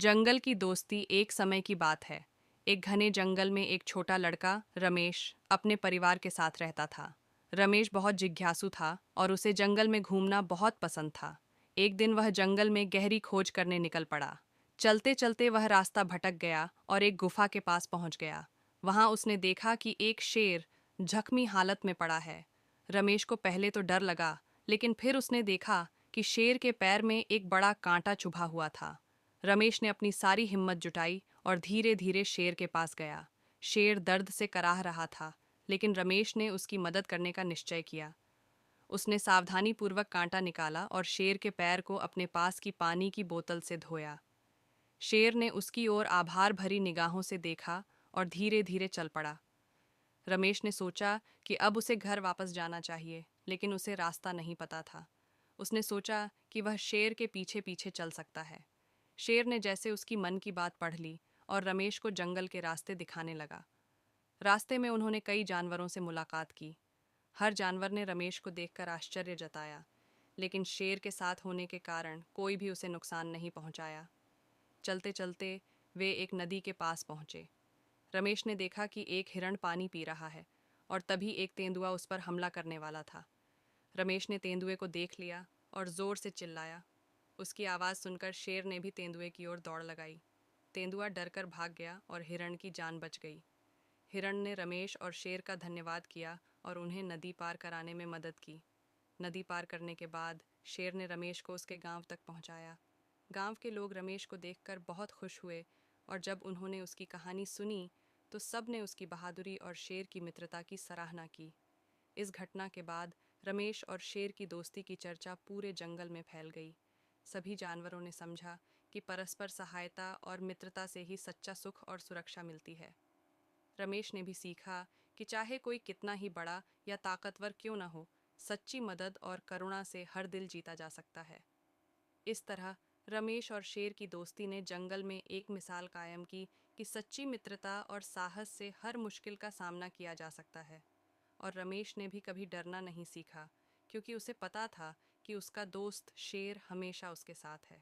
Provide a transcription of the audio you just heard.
जंगल की दोस्ती एक समय की बात है। एक घने जंगल में एक छोटा लड़का रमेश अपने परिवार के साथ रहता था। रमेश बहुत जिज्ञासु था और उसे जंगल में घूमना बहुत पसंद था। एक दिन वह जंगल में गहरी खोज करने निकल पड़ा। चलते चलते वह रास्ता भटक गया और एक गुफा के पास पहुंच गया। वहां उसने देखा कि एक शेर जख्मी हालत में पड़ा है। रमेश को पहले तो डर लगा, लेकिन फिर उसने देखा कि शेर के पैर में एक बड़ा कांटा चुभा हुआ था। रमेश ने अपनी सारी हिम्मत जुटाई और धीरे धीरे शेर के पास गया। शेर दर्द से कराह रहा था, लेकिन रमेश ने उसकी मदद करने का निश्चय किया। उसने सावधानीपूर्वक कांटा निकाला और शेर के पैर को अपने पास की पानी की बोतल से धोया। शेर ने उसकी ओर आभार भरी निगाहों से देखा और धीरे धीरे चल पड़ा। रमेश ने सोचा कि अब उसे घर वापस जाना चाहिए, लेकिन उसे रास्ता नहीं पता था। उसने सोचा कि वह शेर के पीछे पीछे चल सकता है। शेर ने जैसे उसकी मन की बात पढ़ ली और रमेश को जंगल के रास्ते दिखाने लगा। रास्ते में उन्होंने कई जानवरों से मुलाकात की। हर जानवर ने रमेश को देखकर आश्चर्य जताया, लेकिन शेर के साथ होने के कारण कोई भी उसे नुकसान नहीं पहुंचाया। चलते चलते वे एक नदी के पास पहुंचे। रमेश ने देखा कि एक हिरण पानी पी रहा है और तभी एक तेंदुआ उस पर हमला करने वाला था। रमेश ने तेंदुए को देख लिया और जोर से चिल्लाया। उसकी आवाज़ सुनकर शेर ने भी तेंदुए की ओर दौड़ लगाई। तेंदुआ डरकर भाग गया और हिरण की जान बच गई। हिरण ने रमेश और शेर का धन्यवाद किया और उन्हें नदी पार कराने में मदद की। नदी पार करने के बाद शेर ने रमेश को उसके गांव तक पहुंचाया। गांव के लोग रमेश को देखकर बहुत खुश हुए और जब उन्होंने उसकी कहानी सुनी तो सब ने उसकी बहादुरी और शेर की मित्रता की सराहना की। इस घटना के बाद रमेश और शेर की दोस्ती की चर्चा पूरे जंगल में फैल गई। सभी जानवरों ने समझा कि परस्पर सहायता और मित्रता से ही सच्चा सुख और सुरक्षा मिलती है। रमेश ने भी सीखा कि चाहे कोई कितना ही बड़ा या ताकतवर क्यों न हो, सच्ची मदद और करुणा से हर दिल जीता जा सकता है। इस तरह रमेश और शेर की दोस्ती ने जंगल में एक मिसाल कायम की कि सच्ची मित्रता और साहस से हर मुश्किल का सामना किया जा सकता है। और रमेश ने भी कभी डरना नहीं सीखा, क्योंकि उसे पता था कि उसका दोस्त शेर हमेशा उसके साथ है।